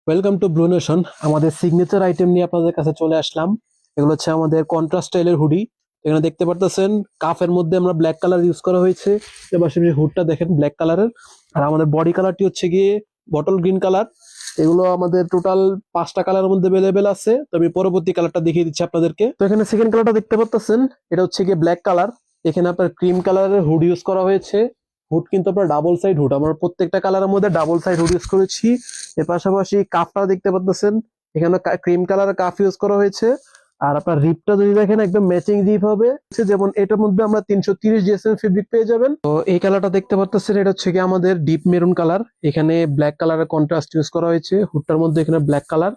Welcome to blue nation. আমাদের signature item নিয়ে আপনাদের কাছে চলে আসলাম। এগুলো হচ্ছে আমাদের কন্ট্রাস্ট স্টাইলের হুডি। এখানে দেখতে পারতেছেন কাফের মধ্যে আমরা ব্ল্যাক কালার ইউজ করা হয়েছে। এবার হুডটা দেখেন ব্ল্যাক কালারের। আর আমাদের বডি কালারটি হচ্ছে গিয়ে বটল গ্রিন কালার। এগুলো আমাদের টোটাল 5টা কালারের মধ্যে अवेलेबल আছে। তো আমি পরবর্তী কালারটা দেখিয়ে দিচ্ছি আপনাদেরকে। তো এখানে সেকেন্ড কালারটা দেখতে পাচ্ছেন, এটা হচ্ছে গিয়ে ব্ল্যাক কালার। এখানে আপনার ক্রিম কালারের হুড ইউজ করা হয়েছে। হুড কিন্তু আপনার ডাবল সাইড হুড, আমরা প্রত্যেকটা কালারের মধ্যে ডাবল সাইড হুড ইউজ করেছি। এর পাশাপাশি কাফটা দেখতে পাচ্ছেন, এখানে ক্রিম কালারের কাফ ইউজ করা হয়েছে। আর আপনার রিপটা যদি দেখেন একদম ম্যাচিং রিপ হবে, যেমন এটার মধ্যে আমরা 330 জিএসএম ফেব্রিক পেয়ে যাবেন। তো এই কালারটা দেখতে পাচ্ছেন, এটা হচ্ছে কি আমাদের ডিপ মেরুন কালার। এখানে ব্ল্যাক কালারের কন্ট্রাস্ট ইউজ করা হয়েছে, হুডটার মধ্যে এখানে ব্ল্যাক কালার।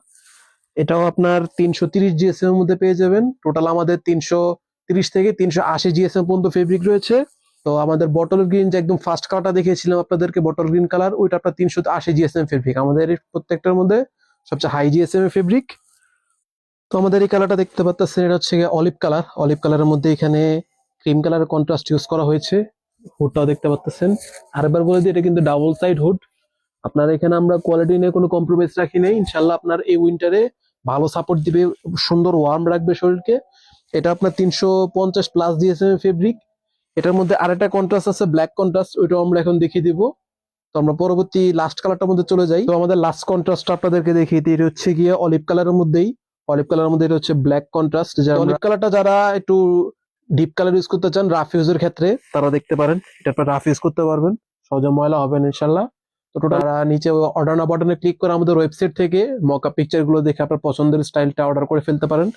এটাও আপনার 330 জিএসএম এর মধ্যে পেয়ে যাবেন। টোটাল আমাদের 330 থেকে 380 জিএসএম পর্যন্ত ফেব্রিক রয়েছে। তো আমাদের বটল গ্রিন যে একদম ফার্স্ট কালারটা দেখিয়েছিলাম আপনাদেরকে, বটল গ্রিন কালার, ওইটা আপনার 380 জিএসএম ফেব্রিক। আমাদের এই প্রত্যেকটার মধ্যে সবচেয়ে হাই জিএসএম এর ফেব্রিক। তো আমাদের এই কালারটা দেখতে পাচ্ছেন, এটা হচ্ছে অলিভ কালার। অলিভ কালারের মধ্যে এখানে ক্রিম কালারের কন্ট্রাস্ট ইউজ করা হয়েছে। হুডটাও দেখতে পাচ্ছেন। আরেকবার বলে দিই, এটা কিন্তু ডাবল সাইড হুড। আপনার এখানে আমরা কোয়ালিটি নিয়ে কোনো কম্প্রোমাইজ রাখি নেই। ইনশাল্লাহ আপনার এই উইন্টারে ভালো সাপোর্ট দিবে, সুন্দর ওয়ার্ম রাখবে শরীরকে। এটা আপনার 350 প্লাস জিএসএম ফেব্রিক। এটার মধ্যে আরেকটা কন্ট্রাস্ট আছে, ব্ল্যাক কন্ট্রাস্ট, ওইটাও আমরা এখন দেখিয়ে দিব। তো আমরা পরবর্তী লাস্ট কালারটার মধ্যে চলে যাই। তো আমাদের লাস্ট কন্ট্রাস্ট আপনাদেরকে দেখিয়ে দিই, এটা হচ্ছে গিয়ে অলিভ কালারের মধ্যেই। অলিভ কালারের মধ্যে এটা হচ্ছে ব্ল্যাক কন্ট্রাস্ট। অলিভ কালারটা যারা একটু ডিপ কালার ইউজ করতে চান রাফ ইউজের ক্ষেত্রে, তারা দেখতে পারেন। এটা আপনার রাফ ইউজ করতে পারবেন, সহজে ময়লা হবে না ইনশাল্লাহ। তো টোটাল নিচে অর্ডার না বাটনে ক্লিক করে আমাদের ওয়েবসাইট থেকে মক আপ পিকচার গুলো দেখে আপনার পছন্দের স্টাইলটা অর্ডার করে ফেলতে পারেন।